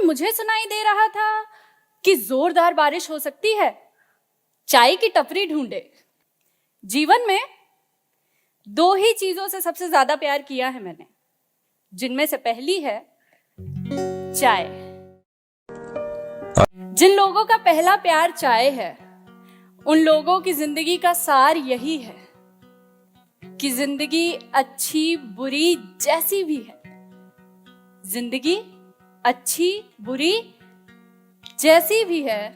फिर मुझे सुनाई दे रहा था कि जोरदार बारिश हो सकती है, चाय की टपरी ढूंढे। जीवन में दो ही चीजों से सबसे ज्यादा प्यार किया है मैंने, जिनमें से पहली है चाय। जिन लोगों का पहला प्यार चाय है, उन लोगों की जिंदगी का सार यही है कि जिंदगी अच्छी बुरी जैसी भी है, जिंदगी अच्छी बुरी जैसी भी है,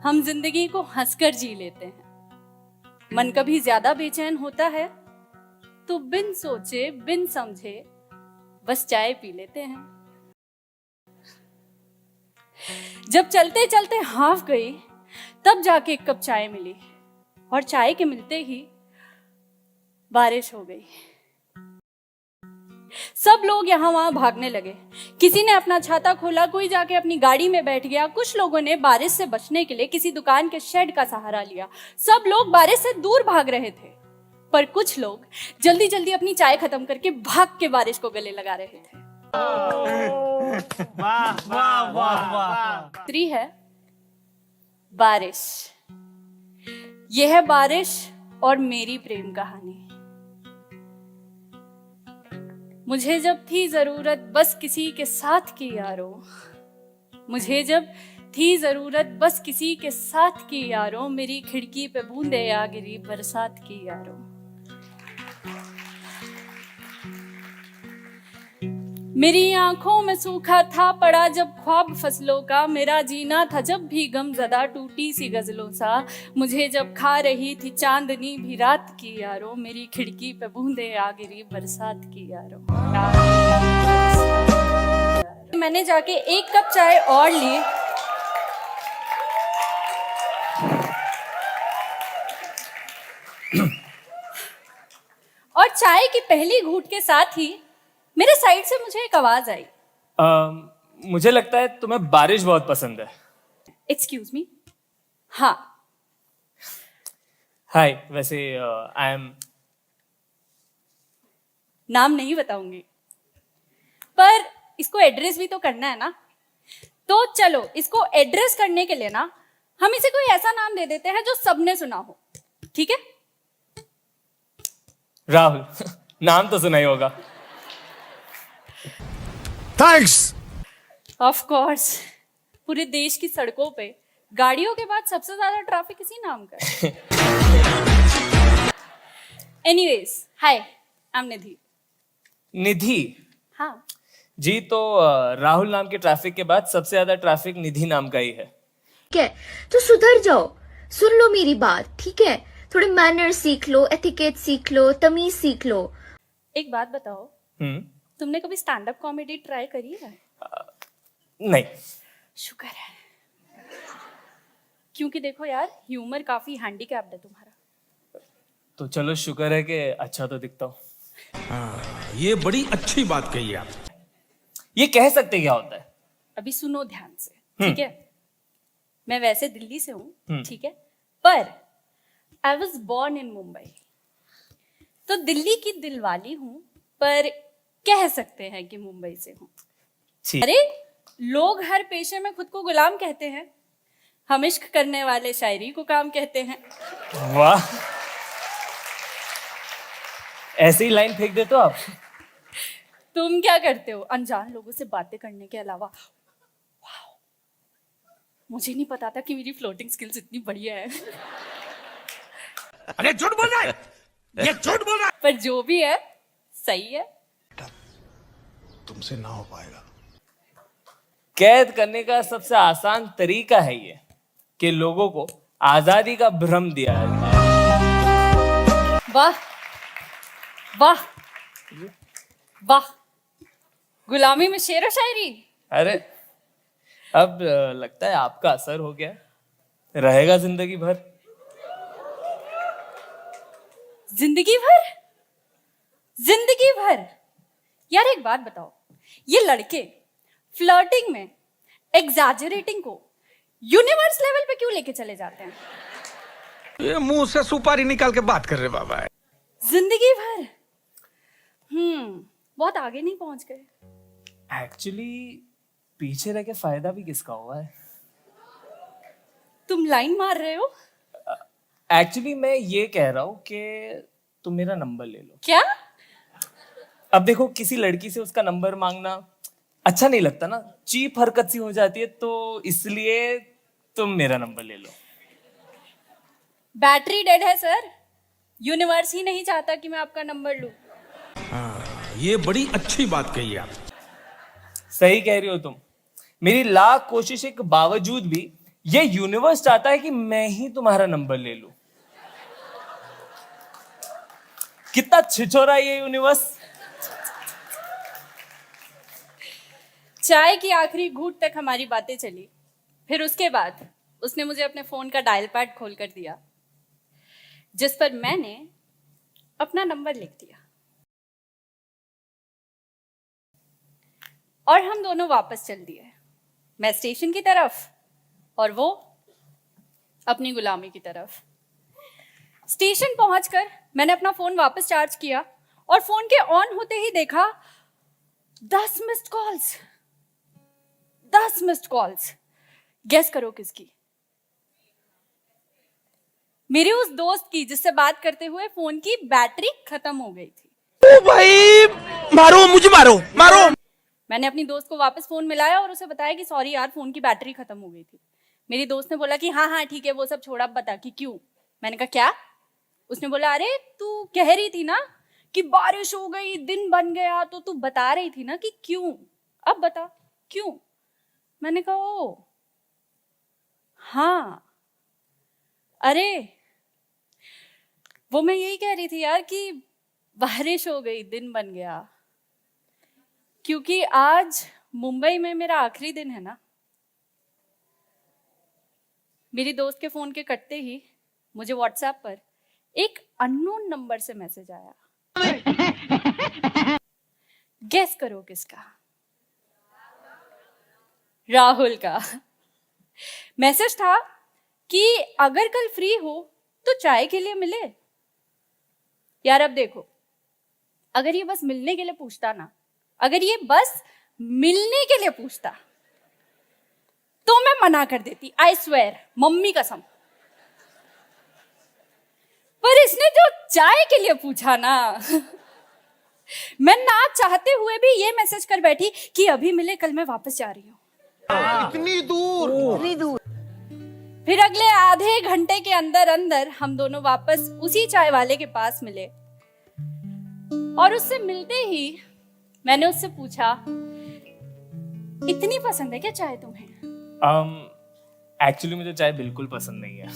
हम जिंदगी को हंसकर जी लेते हैं। मन कभी ज्यादा बेचैन होता है तो बिन सोचे बिन समझे बस चाय पी लेते हैं। जब चलते चलते हाफ गई, तब जाके एक कप चाय मिली, और चाय के मिलते ही बारिश हो गई। सब लोग यहां वहां भागने लगे। किसी ने अपना छाता खोला, कोई जाके अपनी गाड़ी में बैठ गया। कुछ लोगों ने बारिश से बचने के लिए किसी दुकान के शेड का सहारा लिया। सब लोग बारिश से दूर भाग रहे थे, पर कुछ लोग जल्दी जल्दी अपनी चाय खत्म करके भाग के बारिश को गले लगा रहे थे। वाह वाह वाह वाह। तीसरी है बारिश। यह है बारिश और मेरी प्रेम कहानी। मुझे जब थी जरूरत बस किसी के साथ की यारो, मुझे जब थी जरूरत बस किसी के साथ की यारो, मेरी खिड़की पे बूंदे आ गिरी बरसात की यारो। मेरी आंखों में सूखा था पड़ा जब ख्वाब फसलों का, मेरा जीना था जब भी गमज़दा टूटी सी गजलों सा। मुझे जब खा रही थी चांदनी भी रात की यारो, मेरी खिड़की पे बूंदे आ गिरी बरसात की यारो। मैंने जाके एक कप चाय और ली, और चाय की पहली घूंट के साथ ही मेरे साइड से मुझे एक आवाज आई। मुझे लगता है तुम्हें बारिश बहुत पसंद है। Excuse me. हाँ। हाय, वैसे आई एम। नाम नहीं बताऊंगी, पर इसको एड्रेस भी तो करना है ना। तो चलो, इसको एड्रेस करने के लिए ना हम इसे कोई ऐसा नाम दे देते हैं जो सबने सुना हो, ठीक है? राहुल। नाम तो सुना ही होगा। थैंक्स। ऑफ कोर्स, पूरे देश की सड़कों पे गाड़ियों के बाद सबसे ज्यादा ट्रैफिक इसी नाम का है। एनीवेज, हाय, आई एम निधि। निधि? हाँ। जी, तो राहुल नाम के ट्रैफिक के बाद सबसे ज्यादा ट्रैफिक निधि नाम का ही है। ठीक है, तो सुधर जाओ, सुन लो मेरी बात, ठीक है? थोड़े मैनर सीख लो, एथिकेट सीख लो, तमीज सीख लो। एक बात बताओ, तुमने कभी स्टैंड अप कॉमेडी ट्राई करी है? नहीं। शुक्र है, क्योंकि देखो यार, ह्यूमर काफी हैंडीकैप्ड है तुम्हारा। तो चलो, शुक्र है कि अच्छा तो दिखता हूँ। हाँ, ये बड़ी अच्छी बात कही आप। ये कह सकते क्या होता है? अभी सुनो ध्यान से, ठीक है? मैं वैसे दिल्ली से हूँ, ठीक है, पर I was born in Mumbai, तो दिल्ली की दिलवाली हूँ, पर कह सकते हैं कि मुंबई से हूँ। अरे, लोग हर पेशे में खुद को गुलाम कहते हैं, हम इश्क करने वाले शायरी को काम कहते हैं। वाह, ऐसी ही लाइन फेंक देते हो आप। तुम क्या करते हो अनजान लोगों से बातें करने के अलावा? वाह, मुझे नहीं पता था कि मेरी फ्लोटिंग स्किल्स इतनी बढ़िया है। अरे झूठ बोल रहा है, ये झूठ बोल रहा है। पर जो भी है सही है। तुमसे ना हो पाएगा। कैद करने का सबसे आसान तरीका है ये कि लोगों को आजादी का भ्रम दिया है। वाह वाह वाह, गुलामी में शेर व शायरी। अरे, अब लगता है आपका असर हो गया, रहेगा जिंदगी भर। जिंदगी भर? जिंदगी भर? यार एक बात बताओ, ये लड़के फ्लर्टिंग में एग्जैजरेटिंग को यूनिवर्स लेवल पे क्यों लेके चले जाते हैं? ये मुंह से सुपारी निकाल के बात कर रहे बाबा। जिंदगी भर? बहुत आगे नहीं पहुंच गए। एक्चुअली पीछे रह के फायदा भी किसका हुआ है? तुम लाइन मार रहे हो एक्चुअली मैं ये कह रहा हूँ कि तुम मेरा नंबर ले लो। क्या? अब देखो, किसी लड़की से उसका नंबर मांगना अच्छा नहीं लगता ना, चीप हरकत सी हो जाती है, तो इसलिए तुम मेरा नंबर ले लो। बैटरी डेड है सर, यूनिवर्स ही नहीं चाहता कि मैं आपका नंबर लूं। ये बड़ी अच्छी बात कही आप। सही कह रही हो तुम। मेरी लाख कोशिशों के बावजूद भी ये यूनिवर्स चाहता है कि मैं ही तुम्हारा नंबर ले लूं। कितना छिछोरा है ये यूनिवर्स। चाय की आखिरी घूंट तक हमारी बातें चली। फिर उसके बाद उसने मुझे अपने फोन का डायल पैड खोल कर दिया, जिस पर मैंने अपना नंबर लिख दिया और हम दोनों वापस चल दिए। मैं स्टेशन की तरफ और वो अपनी गुलामी की तरफ। स्टेशन पहुंचकर मैंने अपना फोन वापस चार्ज किया और फोन के ऑन होते ही देखा 10 missed calls. 10 missed calls. Guess करो किसकी? मेरे उस दोस्त की जिससे बात करते हुए फोन की बैटरी खत्म हो गई थी। ओ भाई, मारो मुझे, मारो मारो। मैंने अपनी दोस्त को वापस फोन मिलाया और उसे बताया कि सॉरी यार, फोन की बैटरी खत्म हो गई थी। मेरी दोस्त ने बोला कि हाँ हाँ ठीक है, वो सब छोड़, अब बता कि क्यों। मैंने कहा क्या? उसने बोला अरे तू कह रही थी ना कि बारिश हो गई, दिन बन गया, तो तू बता रही थी ना कि क्यों, अब बता क्यों। मैंने कहा ओ हाँ, अरे वो मैं यही कह रही थी यार कि बारिश हो गई, दिन बन गया, क्योंकि आज मुंबई में मेरा आखिरी दिन है ना। मेरी दोस्त के फोन के कटते ही मुझे व्हाट्सएप पर एक अननोन नंबर से मैसेज आया। गेस करो किसका? राहुल का। मैसेज था कि अगर कल फ्री हो तो चाय के लिए मिले। यार अब देखो, अगर ये बस मिलने के लिए पूछता ना, अगर ये बस मिलने के लिए पूछता तो मैं मना कर देती, आई स्वेयर, मम्मी कसम। पर इसने जो चाय के लिए पूछा ना, मैं ना चाहते हुए भी ये मैसेज कर बैठी कि अभी मिले, कल मैं वापस जा रही हूँ। इतनी दूर। फिर अगले आधे घंटे के अंदर अंदर हम दोनों वापस उसी चाय वाले के पास मिले और उससे मिलते ही मैंने उससे पूछा, इतनी पसंद है क्या चाय तुम्हें? एक्चुअली मुझे चाय बिल्कुल पसंद नहीं है।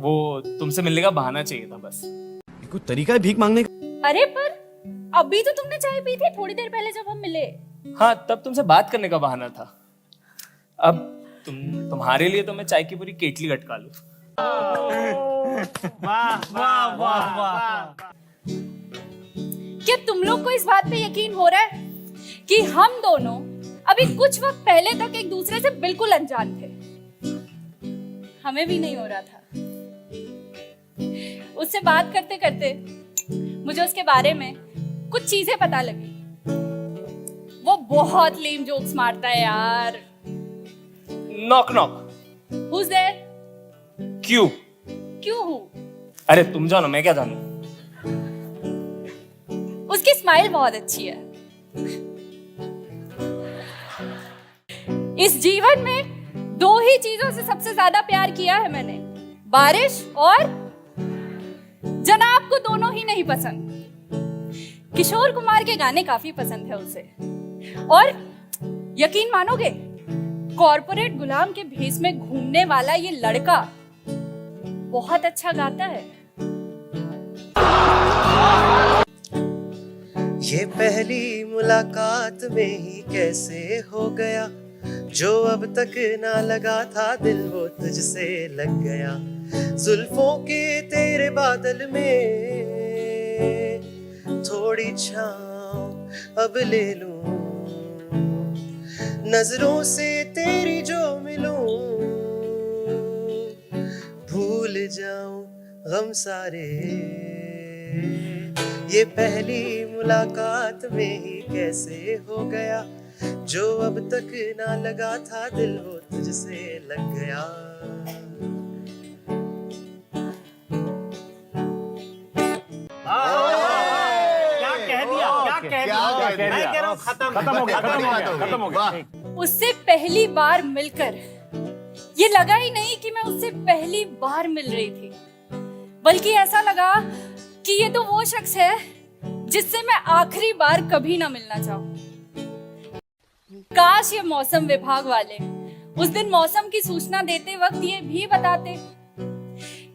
वो तुमसे मिलने का बहाना चाहिए था बस। कोई तरीका है भीख मांगने का? अरे पर अभी तो तुमने चाय पी थी थोड़ी देर पहले जब हम मिले। हाँ, तब तुमसे बात करने का बहाना था। अब तुम्हारे लिए तो मैं चाय की पूरी केटली लटका लूं। क्या तुम लोग को इस बात पे यकीन हो रहा है कि हम दोनों अभी कुछ वक्त पहले तक एक दूसरे से बिल्कुल अनजान थे? हमें भी नहीं हो रहा था। उससे बात करते करते मुझे उसके बारे में कुछ चीजें पता लगी। वो बहुत लेम जोक्स मारता है यार। Knock knock. Who's there? क्यों? क्यों हूँ? अरे तुम जानो, मैं क्या जानूं। उसकी स्माइल बहुत अच्छी है। इस जीवन में दो ही चीजों से सबसे ज्यादा प्यार किया है मैंने, बारिश और जनाब को दोनों ही नहीं पसंद। किशोर कुमार के गाने काफी पसंद है उसे, और यकीन मानोगे, कॉर्पोरेट गुलाम के भेष में घूमने वाला ये लड़का बहुत अच्छा गाता है। ये पहली मुलाकात में ही कैसे हो गया, जो अब तक ना लगा था दिल वो तुझसे लग गया। जुल्फों के तेरे बादल में थोड़ी छाँव अब ले लूं, नजरों से तेरी जो मिलूं, भूल जाऊं गम सारे। ये पहली मुलाकात में ही कैसे हो गया, जो अब तक ना लगा था दिल वो तुझसे लग गया। उससे पहली बार मिलकर ये लगा ही नहीं कि मैं उससे पहली बार मिल रही थी, बल्कि ऐसा लगा कि ये तो वो शख्स है जिससे मैं आखिरी बार कभी ना मिलना चाहूं। काश ये मौसम विभाग वाले उस दिन मौसम की सूचना देते वक्त ये भी बताते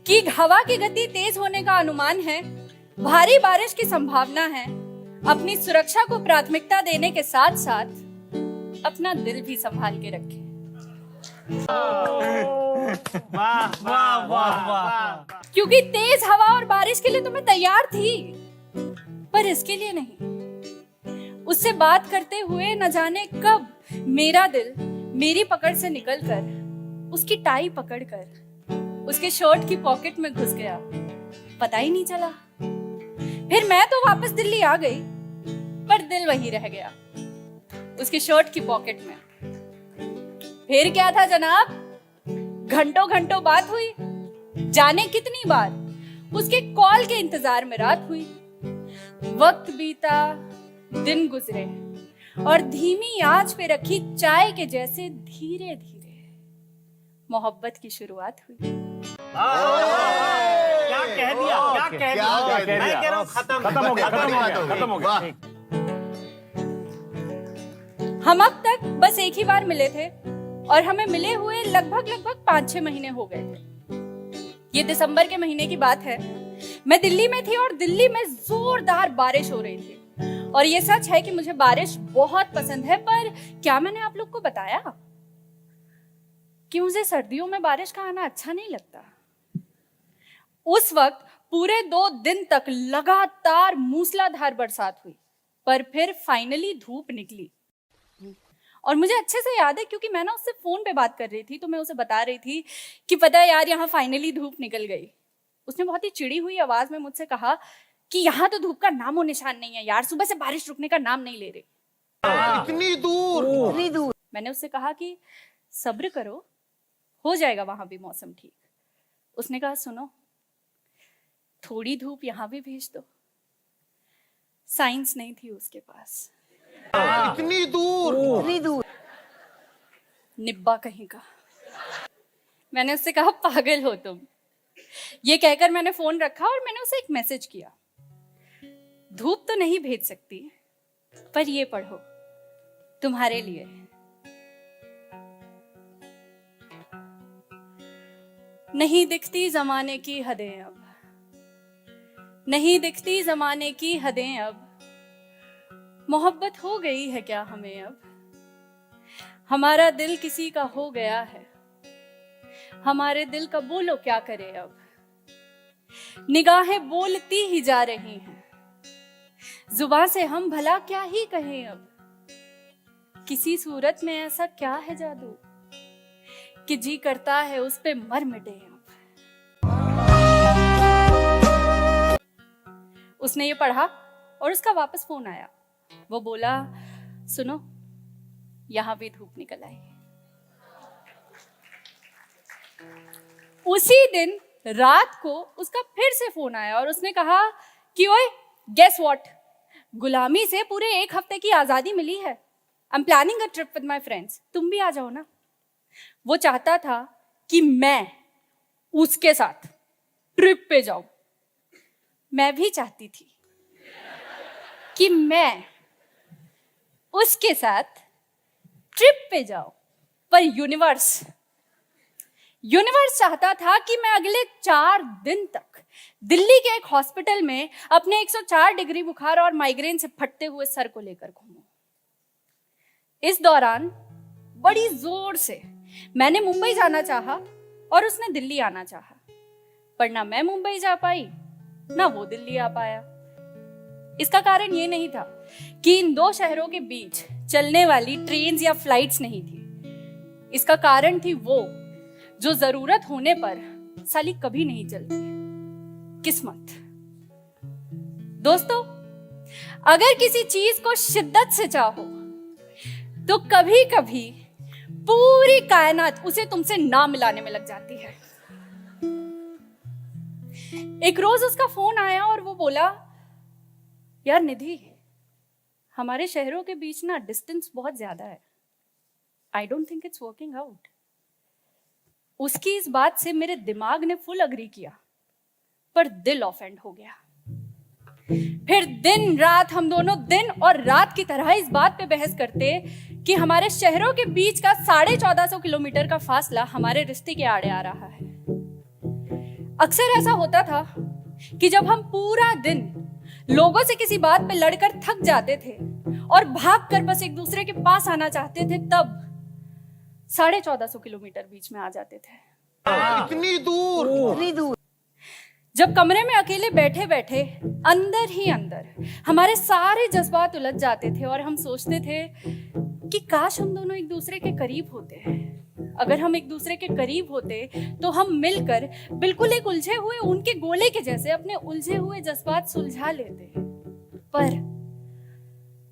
कि हवा की गति तेज होने का अनुमान है, भारी बारिश की संभावना है। अपनी सुरक्षा को प्राथमिकता देने के साथ साथ अपना दिल भी संभाल के रखें। क्योंकि तेज हवा और बारिश के लिए तो मैं तैयार थी, पर इसके लिए नहीं। उससे बात करते हुए न जाने कब मेरा दिल मेरी पकड़ से निकलकर उसकी टाई पकड़कर उसके शर्ट की पॉकेट में घुस गया, पता ही नहीं चला। फिर मैं तो वापस दिल्ली आ गई, पर दिल वहीं रह गया उसके शर्ट की पॉकेट में। फिर क्या था जनाब, घंटों घंटों बात हुई, जाने कितनी बार उसके कॉल के इंतजार में रात हुई। वक्त बीता, दिन गुजरे और धीमी आंच पे रखी चाय के जैसे धीरे धीरे मोहब्बत की शुरुआत हुई। क्या कह दिया? मैं कह रहा हूं खत्म हो गया। हम अब तक बस एक ही बार मिले थे और हमें मिले हुए लगभग 5-6 महीने हो गए थे। ये दिसंबर के महीने की बात है। मैं दिल्ली में थी और दिल्ली में जोरदार बारिश हो रही थी। और ये सच है कि मुझे बारिश बहुत पसंद है, पर क्या मैंने आप लोग को बताया कि मुझे सर्दियों में बारिश का आना अच्छा नहीं लगता। उस वक्त पूरे 2 दिन तक लगातार मूसलाधार बरसात हुई, पर फिर फाइनली धूप निकली। और मुझे अच्छे से याद है क्योंकि मैं ना उससे फोन पे बात कर रही थी, तो मैं उसे बता रही थी कि पता है यार, यहाँ फाइनली धूप निकल गई। उसने बहुत ही चिड़ी हुई आवाज में मुझसे कहा कि यहाँ तो धूप का नामो निशान नहीं है यार, सुबह से बारिश रुकने का नाम नहीं ले रही। इतनी दूर। मैंने उससे कहा कि सब्र करो, हो जाएगा वहां भी मौसम ठीक। उसने कहा सुनो, थोड़ी धूप यहाँ भी भेज दो। साइंस नहीं थी उसके पास। इतनी दूर। निब्बा कहीं का। मैंने उससे कहा पागल हो तुम। ये कहकर मैंने फोन रखा और मैंने उसे एक मैसेज किया, धूप तो नहीं भेज सकती, पर ये पढ़ो तुम्हारे लिए। नहीं दिखती जमाने की हदें अब, नहीं दिखती जमाने की हदें अब, मोहब्बत हो गई है क्या हमें अब। हमारा दिल किसी का हो गया है, हमारे दिल का बोलो क्या करे अब। निगाहें बोलती ही जा रही हैं, जुबान से हम भला क्या ही कहें अब। किसी सूरत में ऐसा क्या है जादू कि जी करता है उस पे मर मिटे अब। उसने ये पढ़ा और उसका वापस फोन आया। वो बोला सुनो, यहां भी धूप निकल आई। उसी दिन रात को उसका फिर से फोन आया और उसने कहा कि ओए गेस व्हाट, गुलामी से पूरे 1 हफ्ते की आजादी मिली है। I am planning a trip with my friends, तुम भी आ जाओ ना। वो चाहता था कि मैं उसके साथ ट्रिप पे जाऊं। मैं भी चाहती थी कि मैं उसके साथ ट्रिप पे जाऊं, पर यूनिवर्स चाहता था कि मैं अगले 4 दिन तक दिल्ली के एक हॉस्पिटल में अपने 104 डिग्री बुखार और माइग्रेन से फटते हुए सर को लेकर घूमूं। इस दौरान बड़ी जोर से मैंने मुंबई जाना चाहा और उसने दिल्ली आना चाहा, पर ना मैं मुंबई जा पाई ना वो दिल्ली आ पाया। इसका कारण ये नहीं था कि इन 2 शहरों के बीच चलने वाली ट्रेन्स या फ्लाइट्स नहीं थी। इसका कारण थी वो जो जरूरत होने पर साली कभी नहीं चलती, किस्मत। दोस्तों, अगर किसी चीज को शिद्दत से चाहो तो कभी कभी पूरी कायनात उसे तुमसे ना मिलाने में लग जाती है। एक रोज उसका फोन आया और वो बोला, यार निधि, हमारे शहरों के बीच ना डिस्टेंस बहुत ज्यादा है, I don't think it's working out. उसकी इस बात से मेरे दिमाग ने फुल अग्री किया, पर दिल ऑफेंड हो गया। फिर दिन रात हम दोनों दिन और रात की तरह इस बात पे बहस करते कि हमारे शहरों के बीच का 1450 किलोमीटर का फासला हमारे रिश्ते के आड़े आ रहा है। अक्सर ऐसा होता था कि जब हम पूरा दिन लोगों से किसी बात पे लड़कर थक जाते थे और भागकर बस एक दूसरे के पास आना चाहते थे, तब 1450 किलोमीटर बीच में आ जाते थे। इतनी दूर। जब कमरे में अकेले बैठे बैठे अंदर ही अंदर हमारे सारे जज्बात उलझ जाते थे और हम सोचते थे कि काश हम दोनों एक दूसरे के करीब होते। अगर हम एक दूसरे के करीब होते तो हम मिलकर बिल्कुल एक उलझे हुए ऊन के गोले के जैसे अपने उलझे हुए जज्बात सुलझा लेते। पर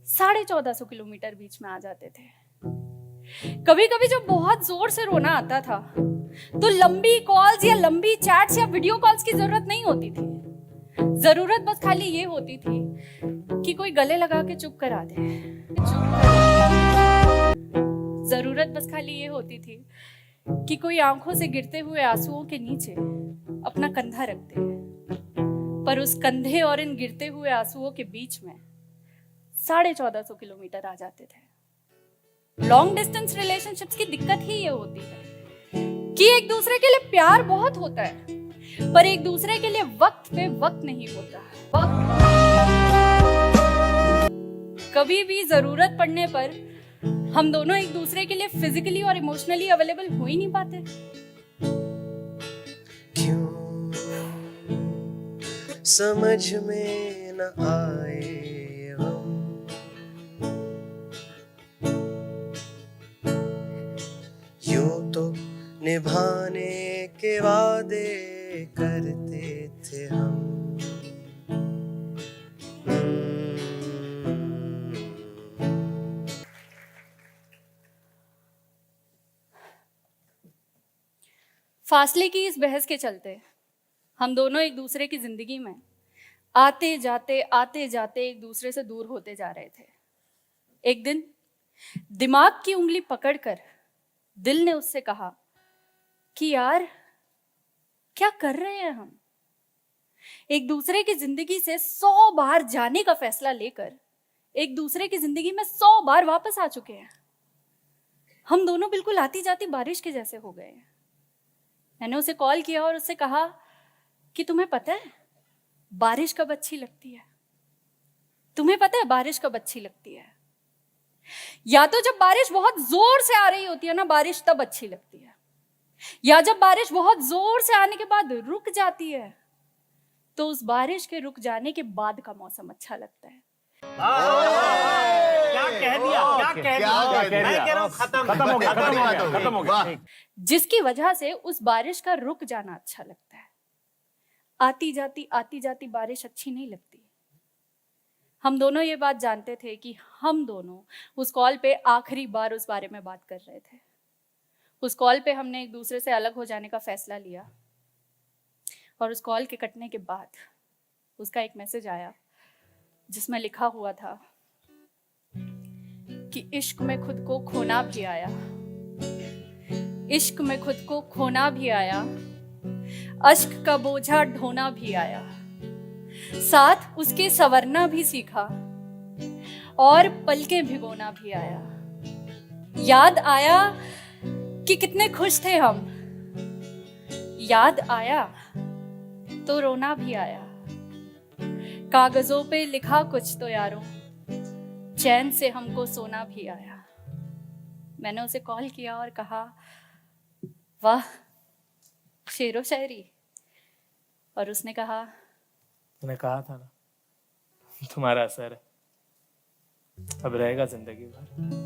1450 किलोमीटर बीच में आ जाते थे। कभी कभी जब बहुत जोर से रोना आता था तो लंबी कॉल्स या लंबी चैट्स या वीडियो कॉल्स की जरूरत नहीं होती थी। जरूरत बस खाली ये होती थी कि कोई गले लगा के चुप करा दे। जरूरत बस खाली ये होती थी कि कोई आंखों से गिरते हुए आंसुओं के नीचे अपना कंधा रख दे। पर उस कंधे और इन गिरते हुए आंसुओं के बीच में 1450 किलोमीटर आ जाते थे। लॉन्ग डिस्टेंस रिलेशनशिप्स की दिक्कत ही ये होती है कि एक दूसरे के लिए प्यार बहुत होता है, पर एक दूसरे के लिए वक्त पे वक्त नहीं होता। कभी भी जरूरत पड़ने पर हम दोनों एक दूसरे के लिए फिजिकली और इमोशनली अवेलेबल हो ही नहीं पाते। क्यों समझ में न आए हम, यूं तो निभाने के वादे करते थे हम। फासले की इस बहस के चलते हम दोनों एक दूसरे की जिंदगी में आते जाते एक दूसरे से दूर होते जा रहे थे। एक दिन दिमाग की उंगली पकड़कर दिल ने उससे कहा कि यार क्या कर रहे हैं हम। एक दूसरे की जिंदगी से 100 बार जाने का फैसला लेकर एक दूसरे की जिंदगी में 100 बार वापस आ चुके हैं। हम दोनों बिल्कुल आती जाती बारिश के जैसे हो गए हैं। मैंने उसे कॉल किया और उससे कहा कि तुम्हें पता है बारिश कब अच्छी लगती है? तुम्हें पता है बारिश कब अच्छी लगती है? या तो जब बारिश बहुत जोर से आ रही होती है ना, बारिश तब अच्छी लगती है, या जब बारिश बहुत जोर से आने के बाद रुक जाती है तो उस बारिश के रुक जाने के बाद का मौसम अच्छा लगता है। क्या कह दिया? मैं कह रहा हूं खत्म हो गया। जिसकी वजह से उस बारिश का रुक जाना अच्छा लगता है। आती जाती बारिश अच्छी नहीं लगती। हम दोनों ये बात जानते थे कि हम दोनों उस कॉल पे आखिरी बार उस बारे में बात कर रहे थे। उस कॉल पे हमने एक दूसरे से अलग हो जाने का फैसला लिया और उस कॉल के कटने के बाद उसका एक मैसेज आया जिसमें लिखा हुआ था कि इश्क में खुद को खोना भी आया, इश्क में खुद को खोना भी आया, अश्क का बोझा ढोना भी आया, साथ उसके संवरना भी सीखा और पलकें भिगोना भी आया। याद आया कि कितने खुश थे हम, याद आया तो रोना भी आया। कागजों पे लिखा कुछ तो यारों, चैन से हमको सोना भी आया। मैंने उसे कॉल किया और कहा, वाह शेरो शायरी। और उसने कहा, मैंने कहा था ना तुम्हारा असर है, अब रहेगा जिंदगी भर।